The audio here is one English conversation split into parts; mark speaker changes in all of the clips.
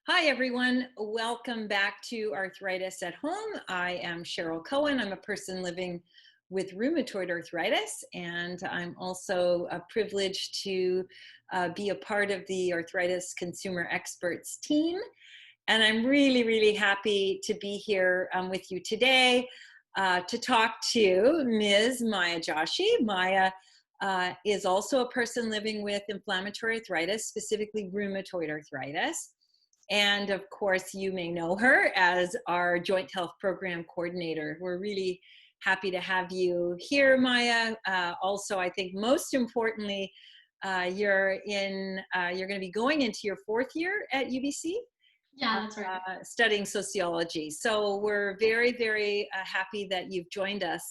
Speaker 1: Hi, everyone. Welcome back to Arthritis at Home. I am Cheryl Koehn. I'm a person living with rheumatoid arthritis, and I'm also privileged to be a part of the Arthritis Consumer Experts team. And I'm really, really happy to be here with you today to talk to Ms. Maya Joshi. Maya is also a person living with inflammatory arthritis, specifically rheumatoid arthritis. And of course, you may know her as our Joint Health Program Coordinator. We're really happy to have you here, Maya. Also, I think most importantly, you're going to be going into your fourth year at UBC.
Speaker 2: Yeah, that's right.
Speaker 1: Studying sociology. So we're very, very happy that you've joined us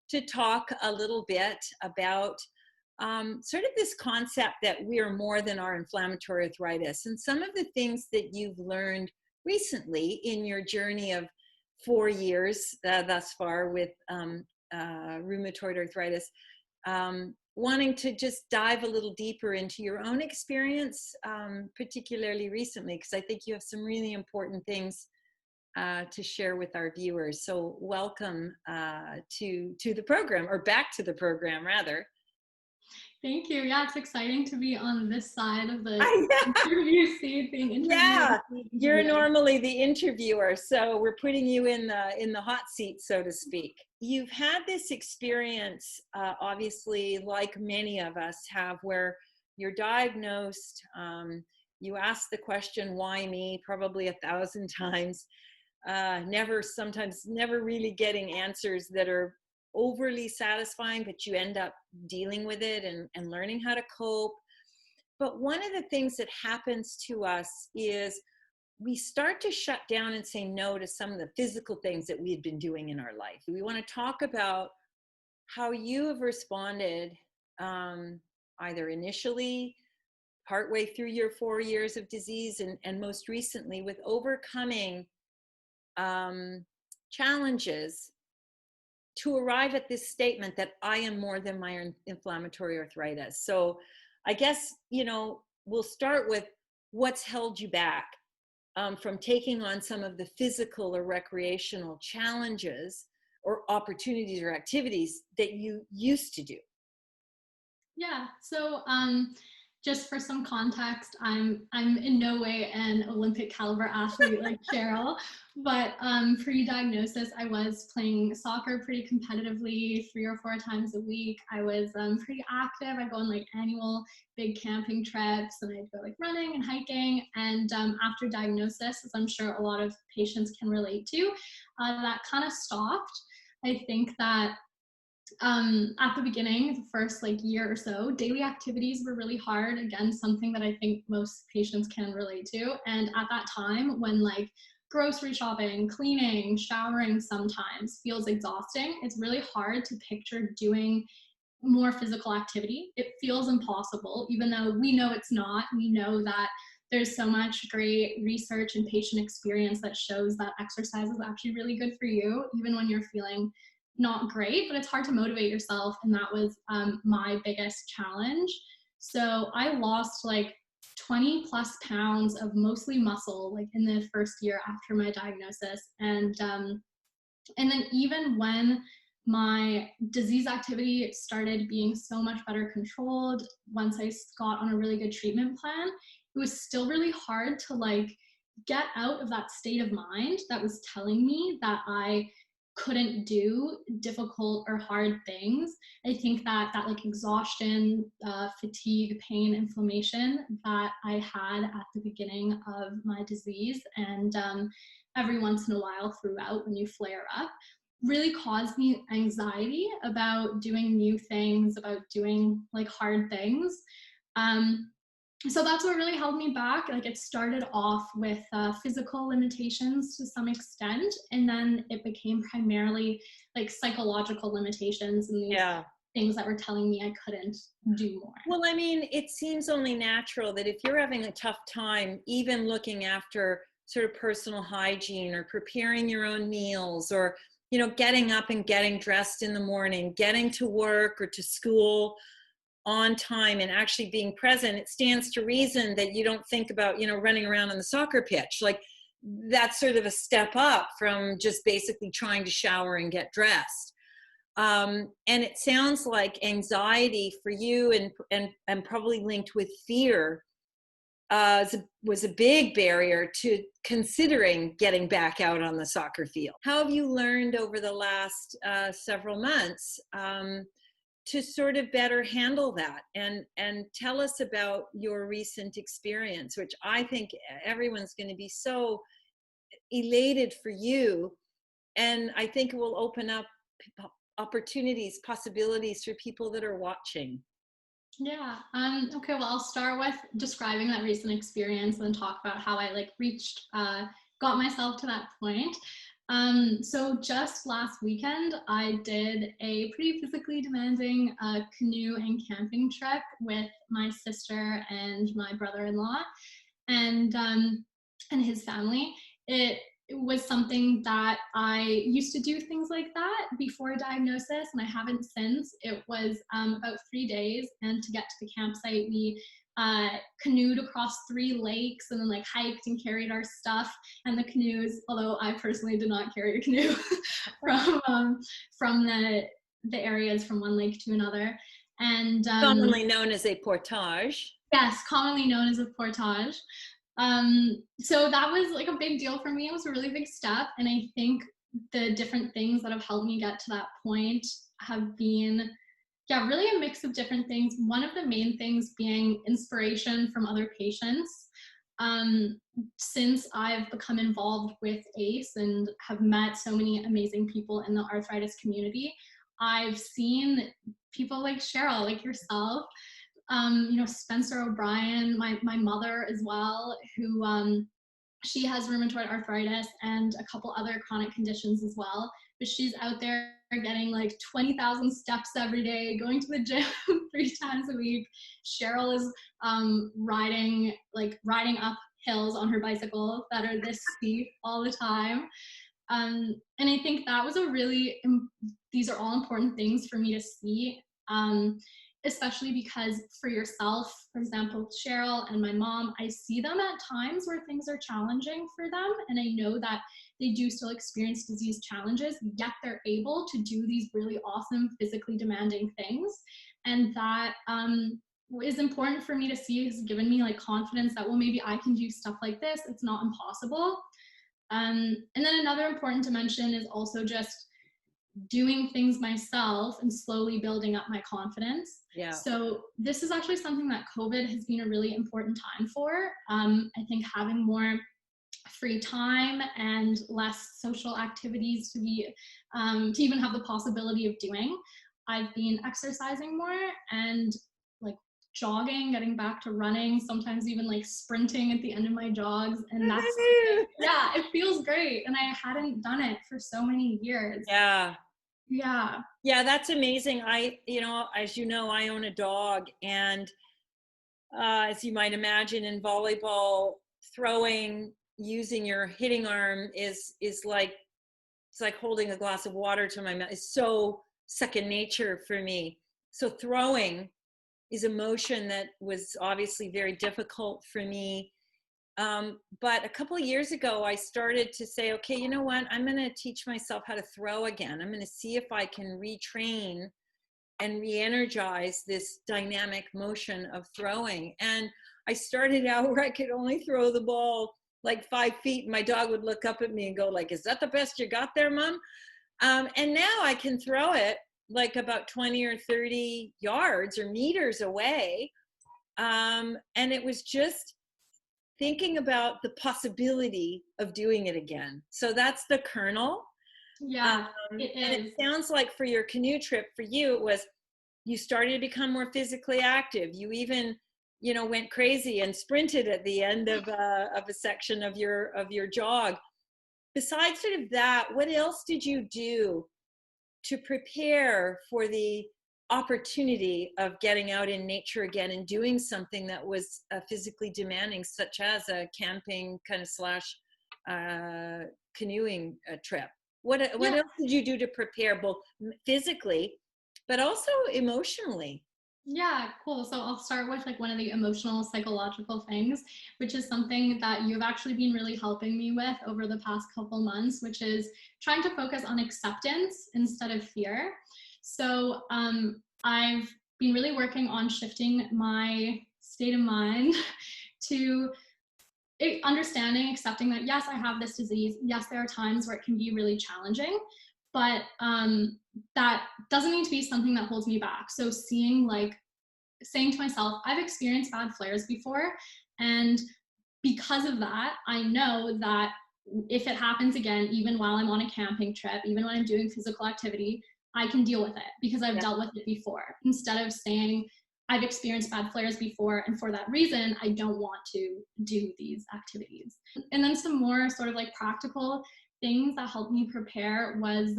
Speaker 1: to talk a little bit about sort of this concept that we are more than our inflammatory arthritis, and some of the things that you've learned recently in your journey of 4 years thus far with rheumatoid arthritis, wanting to just dive a little deeper into your own experience, particularly recently, because I think you have some really important things to share with our viewers. So welcome to the program, or back to the program rather.
Speaker 2: Thank you. Yeah, it's exciting to be on this side of the
Speaker 1: Yeah.
Speaker 2: interview seat, being interviewed.
Speaker 1: Yeah, you're normally the interviewer, so we're putting you in the hot seat, so to speak. You've had this experience, obviously, like many of us have, where you're diagnosed. You ask the question, "Why me?" probably 1,000 times. Sometimes never really getting answers that are overly satisfying, but you end up dealing with it and learning how to cope. But one of the things that happens to us is we start to shut down and say no to some of the physical things that we had been doing in our life. We want to talk about how you have responded, either initially, partway through your 4 years of disease, and most recently with overcoming challenges to arrive at this statement that I am more than my inflammatory arthritis. So I guess, we'll start with what's held you back from taking on some of the physical or recreational challenges or opportunities or activities that you used to do.
Speaker 2: Yeah. So, just for some context, I'm in no way an Olympic caliber athlete like Cheryl, but pre-diagnosis, I was playing soccer pretty competitively 3 or 4 times a week. I was pretty active. I'd go on like annual big camping trips, and I'd go like running and hiking. And after diagnosis, as I'm sure a lot of patients can relate to, that kind of stopped. I think that at the beginning, the first like year or so, daily activities were really hard. Again, something that I think most patients can relate to. And at that time, when like grocery shopping, cleaning, showering sometimes feels exhausting, it's really hard to picture doing more physical activity. It feels impossible, even though we know it's not. We know that there's so much great research and patient experience that shows that exercise is actually really good for you, even when you're feeling not great, but it's hard to motivate yourself. And that was my biggest challenge. So I lost like 20 plus pounds of mostly muscle, like in the first year after my diagnosis. And then even when my disease activity started being so much better controlled, once I got on a really good treatment plan, it was still really hard to like get out of that state of mind that was telling me that I couldn't do difficult or hard things. I think that like exhaustion, fatigue, pain, inflammation that I had at the beginning of my disease, and every once in a while throughout when you flare up, really caused me anxiety about doing new things, about doing like hard things. So that's what really held me back. Like it started off with physical limitations to some extent, and then it became primarily like psychological limitations and these things that were telling me I couldn't do more.
Speaker 1: Well, I mean, it seems only natural that if you're having a tough time, even looking after sort of personal hygiene or preparing your own meals, or, getting up and getting dressed in the morning, getting to work or to school, on time and actually being present, it stands to reason that you don't think about, running around on the soccer pitch. Like, that's sort of a step up from just basically trying to shower and get dressed. And it sounds like anxiety for you and probably linked with fear was a big barrier to considering getting back out on the soccer field. How have you learned over the last several months to sort of better handle that? And tell us about your recent experience, which I think everyone's going to be so elated for you. And I think it will open up opportunities, possibilities for people that are watching.
Speaker 2: Yeah. Okay. Well, I'll start with describing that recent experience and then talk about how I got myself to that point. So just last weekend, I did a pretty physically demanding canoe and camping trip with my sister and my brother-in-law and his family. It was something that I used to do things like that before diagnosis, and I haven't since. It was about 3 days, and to get to the campsite, we canoed across 3 lakes and then hiked and carried our stuff and the canoes, although I personally did not carry a canoe from the areas from one lake to another. And
Speaker 1: commonly known as a portage.
Speaker 2: Yes, commonly known as a portage. So that was a big deal for me. It was a really big step. And I think the different things that have helped me get to that point have been, really a mix of different things. One of the main things being inspiration from other patients. Since I've become involved with ACE and have met so many amazing people in the arthritis community, I've seen people like Cheryl, like yourself, Spencer O'Brien, my mother as well, who she has rheumatoid arthritis and a couple other chronic conditions as well. But she's out there getting 20,000 steps every day, going to the gym 3 times a week. Cheryl is riding up hills on her bicycle that are this steep all the time. And I think that was these are all important things for me to see. Especially because for yourself, for example, Cheryl and my mom, I see them at times where things are challenging for them. And I know that they do still experience disease challenges, yet they're able to do these really awesome, physically demanding things. And that is important for me to see. Has given me confidence that, well, maybe I can do stuff like this. It's not impossible. And then another important dimension is also just doing things myself and slowly building up my confidence.
Speaker 1: Yeah.
Speaker 2: So this is actually something that COVID has been a really important time for. I think having more free time and less social activities to even have the possibility of doing. I've been exercising more and jogging, getting back to running, sometimes even sprinting at the end of my jogs. And that's, it feels great. And I hadn't done it for so many years.
Speaker 1: Yeah.
Speaker 2: Yeah.
Speaker 1: Yeah, that's amazing. As you know, I own a dog, and as you might imagine, in volleyball, throwing using your hitting arm is like, it's like holding a glass of water to my mouth. It's so second nature for me. So throwing is a motion that was obviously very difficult for me. But a couple of years ago, I started to say, okay, you know what? I'm going to teach myself how to throw again. I'm going to see if I can retrain and re-energize this dynamic motion of throwing. And I started out where I could only throw the ball 5 feet, and my dog would look up at me and go is that the best you got there, Mom? And now I can throw it about 20 or 30 yards or meters away. And it was just thinking about the possibility of doing it again. So that's the kernel.
Speaker 2: Yeah, it is.
Speaker 1: And it sounds like for your canoe trip, for you, it was, you started to become more physically active. You even, went crazy and sprinted at the end of a section of your jog. Besides sort of that, what else did you do to prepare for the opportunity of getting out in nature again and doing something that was physically demanding, such as a camping kind of slash canoeing trip? What else did you do to prepare, both physically but also emotionally?
Speaker 2: Yeah, cool. So I'll start with like one of the emotional psychological things, which is something that you've actually been really helping me with over the past couple months, which is trying to focus on acceptance instead of fear. So I've been really working on shifting my state of mind to understanding, accepting that yes, I have this disease. Yes, there are times where it can be really challenging, but that doesn't need to be something that holds me back. So saying to myself, I've experienced bad flares before, and because of that, I know that if it happens again, even while I'm on a camping trip, even when I'm doing physical activity, I can deal with it because I've
Speaker 1: Yeah.
Speaker 2: dealt with it before. Instead of saying, I've experienced bad flares before, and for that reason, I don't want to do these activities. And then some more sort of like practical things that helped me prepare was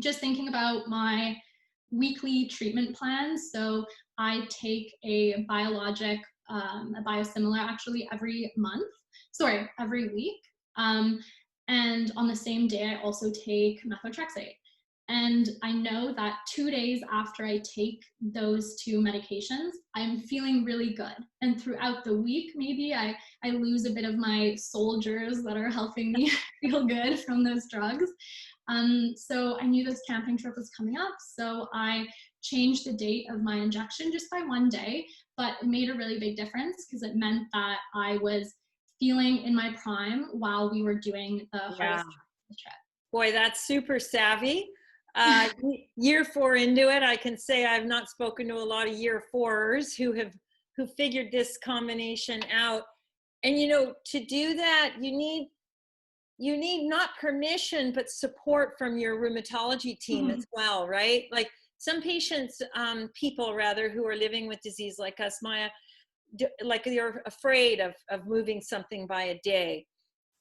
Speaker 2: just thinking about my weekly treatment plans. So I take a biologic, a biosimilar actually every week. Um, and on the same day, I also take methotrexate. And I know that 2 days after I take those two medications, I'm feeling really good. And throughout the week, maybe I lose a bit of my soldiers that are helping me feel good from those drugs. So I knew this camping trip was coming up, so I changed the date of my injection just by 1 day, but it made a really big difference because it meant that I was feeling in my prime while we were doing the
Speaker 1: Yeah.
Speaker 2: hardest trip.
Speaker 1: Boy, that's super savvy. Year 4 into it, I can say I've not spoken to a lot of year 4ers who figured this combination out. And to do that, you need not permission but support from your rheumatology team as well, right? Like some patients, people rather, who are living with disease like us, Maya, like you're afraid of moving something by a day.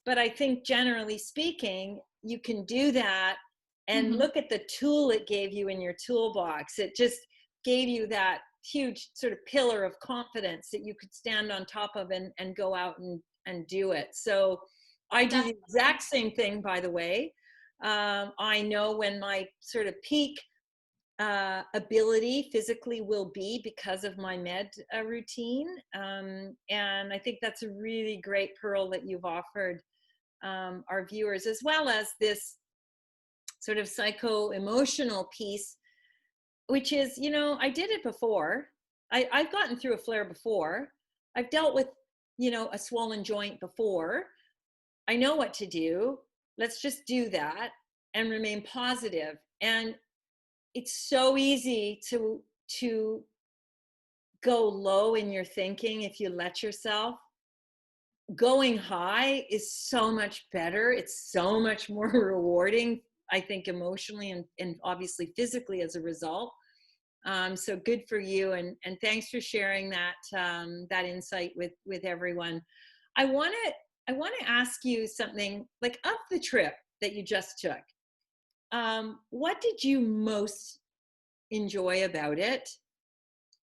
Speaker 1: But I think generally speaking, you can do that, and
Speaker 2: Mhm.
Speaker 1: look at the tool it gave you in your toolbox. It just gave you that huge sort of pillar of confidence that you could stand on top of and go out and do it. So I do the
Speaker 2: Definitely.
Speaker 1: exact same thing, by the way. I know when my sort of peak ability physically will be because of my med routine. And I think that's a really great pearl that you've offered our viewers, as well as this sort of psycho-emotional piece, which is, I did it before. I've gotten through a flare before. I've dealt with, a swollen joint before. I know what to do. Let's just do that and remain positive. And it's so easy to go low in your thinking if you let yourself. Going high is so much better. It's so much more rewarding, I think, emotionally and obviously physically as a result. So good for you, and thanks for sharing that insight with everyone. I want to ask you something, like, of the trip that you just took. What did you most enjoy about it?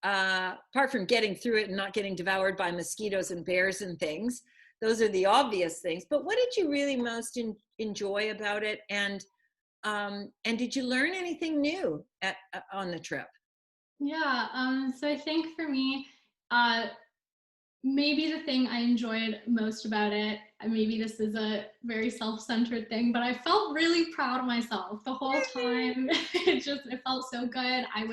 Speaker 1: Apart from getting through it and not getting devoured by mosquitoes and bears and things, those are the obvious things. But what did you really most enjoy about it? And did you learn anything new on the trip?
Speaker 2: Yeah, so I think for me, uh, maybe the thing I enjoyed most about it, maybe this is a very self-centered thing, but I felt really proud of myself the whole time. It felt so good. I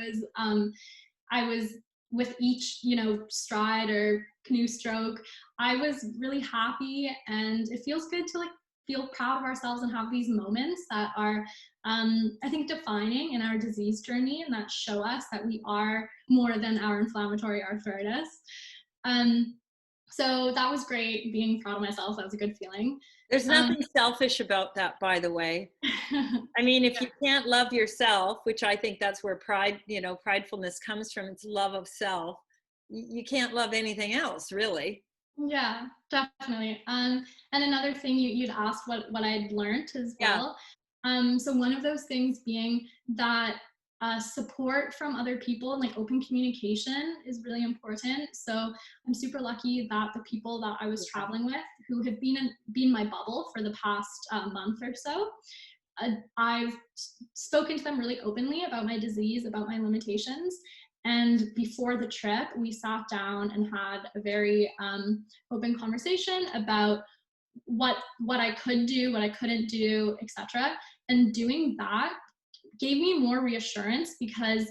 Speaker 2: was with each, stride or canoe stroke, I was really happy, and it feels good to like feel proud of ourselves and have these moments that are, I think, defining in our disease journey and that show us that we are more than our inflammatory arthritis. Um, so that was great. Being proud of myself, that was a good feeling.
Speaker 1: There's
Speaker 2: Um,
Speaker 1: nothing selfish about that, by the way. I mean, if you can't love yourself, which I think that's where pridefulness comes from, it's love of self. You can't love anything else, really.
Speaker 2: Yeah, definitely. And another thing you'd asked what I'd learned as
Speaker 1: Yeah.
Speaker 2: well. So one of those things being that support from other people and like open communication is really important. So I'm super lucky that the people that I was
Speaker 1: Yeah.
Speaker 2: traveling with, who have been my bubble for the past month or so, I've spoken to them really openly about my disease, about my limitations, And before the trip, we sat down and had a very open conversation about what I could do, what I couldn't do, etc. And doing that gave me more reassurance because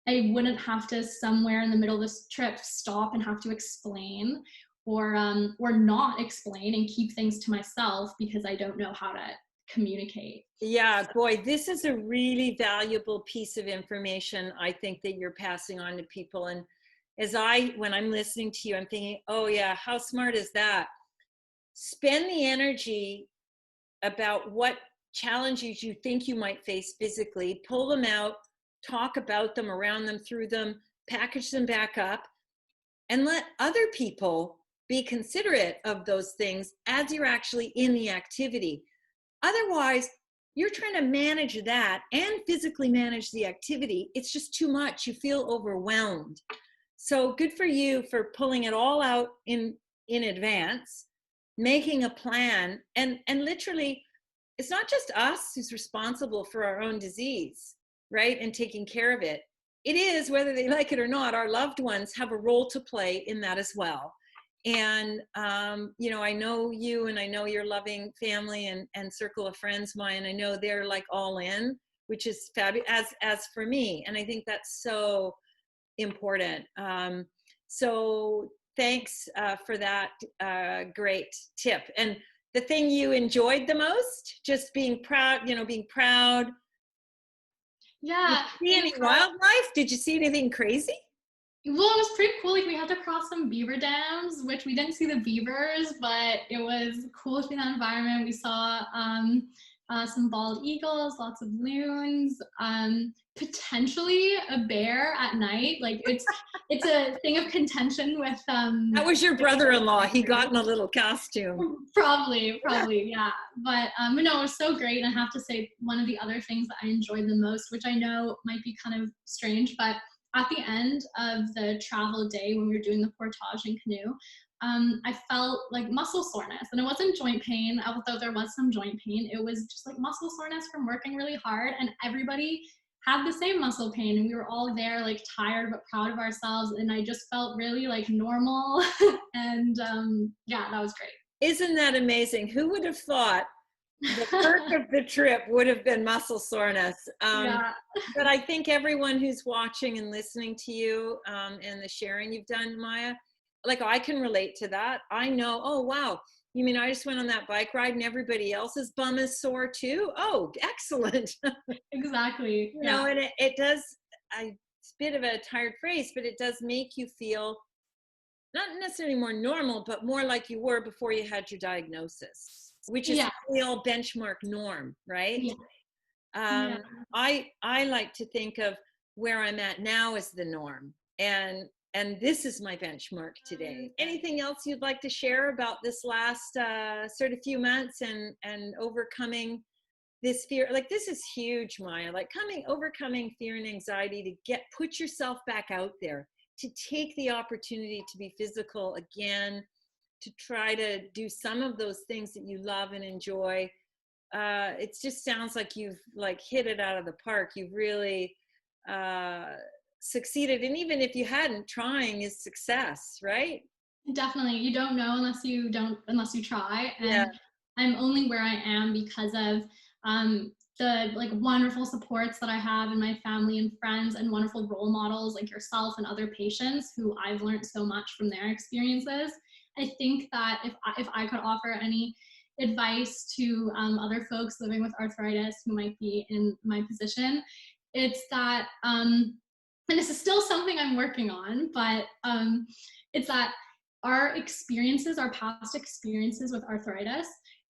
Speaker 2: I wouldn't have to somewhere in the middle of this trip stop and have to explain or not explain and keep things to myself because I don't know how to communicate.
Speaker 1: Yeah, boy, this is a really valuable piece of information I think that you're passing on to people. And when I'm listening to you, I'm thinking, oh yeah, how smart is that? Spend the energy about what challenges you think you might face physically, pull them out, talk about them, around them, through them, package them back up, and let other people be considerate of those things as you're actually in the activity. Otherwise, you're trying to manage that and physically manage the activity. It's just too much. You feel overwhelmed. So good for you for pulling it all out in advance, making a plan, and literally, it's not just us who's responsible for our own disease, right? And taking care of it. It is, whether they like it or not, our loved ones have a role to play in that as well. And, I know you, and I know your loving family and circle of friends, Maya, and I know they're like all in, which is fabulous, as for me. And I think that's so important. So thanks for that great tip. And the thing you enjoyed the most, just being proud, being proud.
Speaker 2: Yeah.
Speaker 1: Did you see any wildlife? Did you see anything crazy?
Speaker 2: Well, it was pretty cool. Like we had to cross some beaver dams, which we didn't see the beavers, but it was cool to be in that environment. We saw some bald eagles, lots of loons, potentially a bear at night. Like it's a thing of contention with
Speaker 1: That was your brother-in-law. He got in a little costume.
Speaker 2: Probably, yeah. But no, it was so great. And I have to say, one of the other things that I enjoyed the most, which I know might be kind of strange, but at the end of the travel day when we were doing the portage and canoe, I felt like muscle soreness, and it wasn't joint pain, although there was some joint pain. It was just like muscle soreness from working really hard, and everybody had the same muscle pain, and we were all there like tired but proud of ourselves, and I just felt really like normal. And yeah, that was great.
Speaker 1: Isn't that amazing? Who would have thought the perk of the trip would have been muscle soreness?
Speaker 2: Yeah.
Speaker 1: But I think everyone who's watching and listening to you and the sharing you've done, Maya, like I can relate to that. I know, oh, wow. You mean I just went on that bike ride and everybody else's bum is sore too? Oh, excellent.
Speaker 2: Exactly.
Speaker 1: And it does, it's a bit of a tired phrase, but it does make you feel not necessarily more normal, but more like you were before you had your diagnosis, which is the old benchmark norm, right?
Speaker 2: Yeah.
Speaker 1: I like to think of where I'm at now as the norm, and this is my benchmark today. Anything else you'd like to share about this last sort of few months and overcoming this fear? Like, this is huge, Maya, like overcoming fear and anxiety to put yourself back out there, to take the opportunity to be physical again, to try to do some of those things that you love and enjoy. It just sounds like you've like hit it out of the park. You've really succeeded. And even if you hadn't, trying is success, right?
Speaker 2: Definitely. You don't know unless you try. And
Speaker 1: Yeah.
Speaker 2: I'm only where I am because of the like wonderful supports that I have in my family and friends, and wonderful role models like yourself and other patients who I've learned so much from their experiences. I think that if I could offer any advice to other folks living with arthritis who might be in my position, it's that, and this is still something I'm working on, but it's that our experiences, our past experiences with arthritis,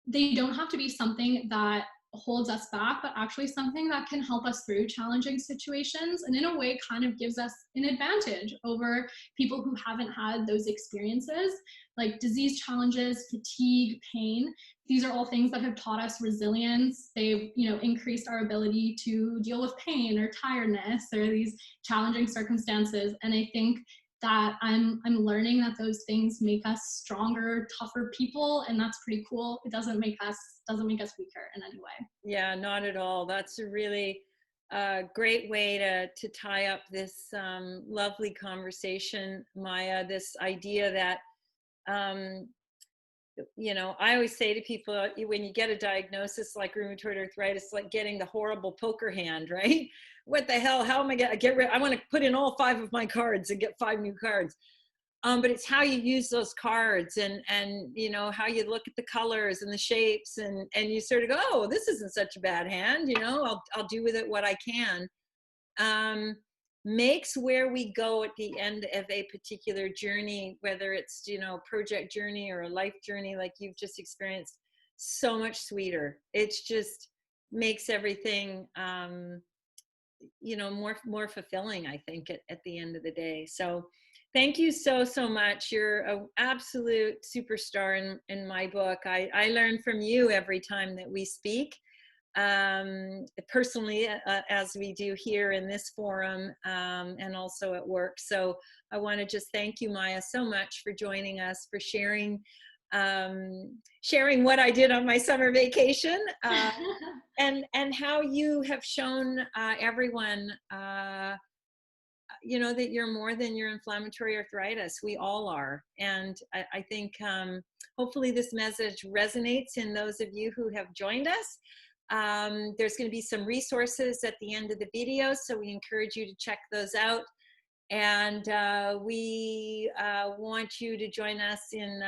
Speaker 2: they don't have to be something that holds us back, but actually something that can help us through challenging situations, and in a way kind of gives us an advantage over people who haven't had those experiences, like disease challenges, fatigue, pain. These are all things that have taught us resilience. They've, increased our ability to deal with pain or tiredness or these challenging circumstances. And I think that I'm learning that those things make us stronger, tougher people, and that's pretty cool. It doesn't make us weaker in any way.
Speaker 1: Yeah, not at all. That's a really a great way to tie up this lovely conversation, Maya. This idea that, I always say to people, when you get a diagnosis like rheumatoid arthritis, like getting the horrible poker hand, right? What the hell? How am I going to get rid? I want to put in all 5 of my cards and get 5 new cards. But it's how you use those cards, and how you look at the colors and the shapes, and you sort of go, oh, this isn't such a bad hand. I'll do with it what I can. Makes where we go at the end of a particular journey, whether it's project journey or a life journey like you've just experienced, so much sweeter. It's just makes everything more fulfilling, I think, at the end of the day. So thank you so much. You're an absolute superstar in my book. I learn from you every time that we speak, personally, as we do here in this forum, and also at work. So I want to just thank you, Maya, so much for joining us, for sharing what I did on my summer vacation, and how you have shown everyone that you're more than your inflammatory arthritis. We all are. And I think hopefully this message resonates in those of you who have joined us. There's going to be some resources at the end of the video, so we encourage you to check those out. And we want you to join us in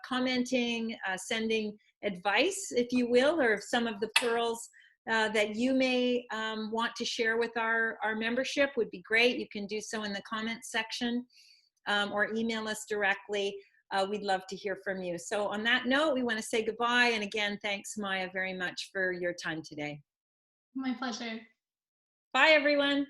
Speaker 1: commenting, sending advice, if you will, or some of the pearls that you may want to share with our membership would be great. You can do so in the comments section, or email us directly. We'd love to hear from you. So on that note, we want to say goodbye. And again, thanks, Maya, very much for your time today.
Speaker 2: My pleasure.
Speaker 1: Bye, everyone.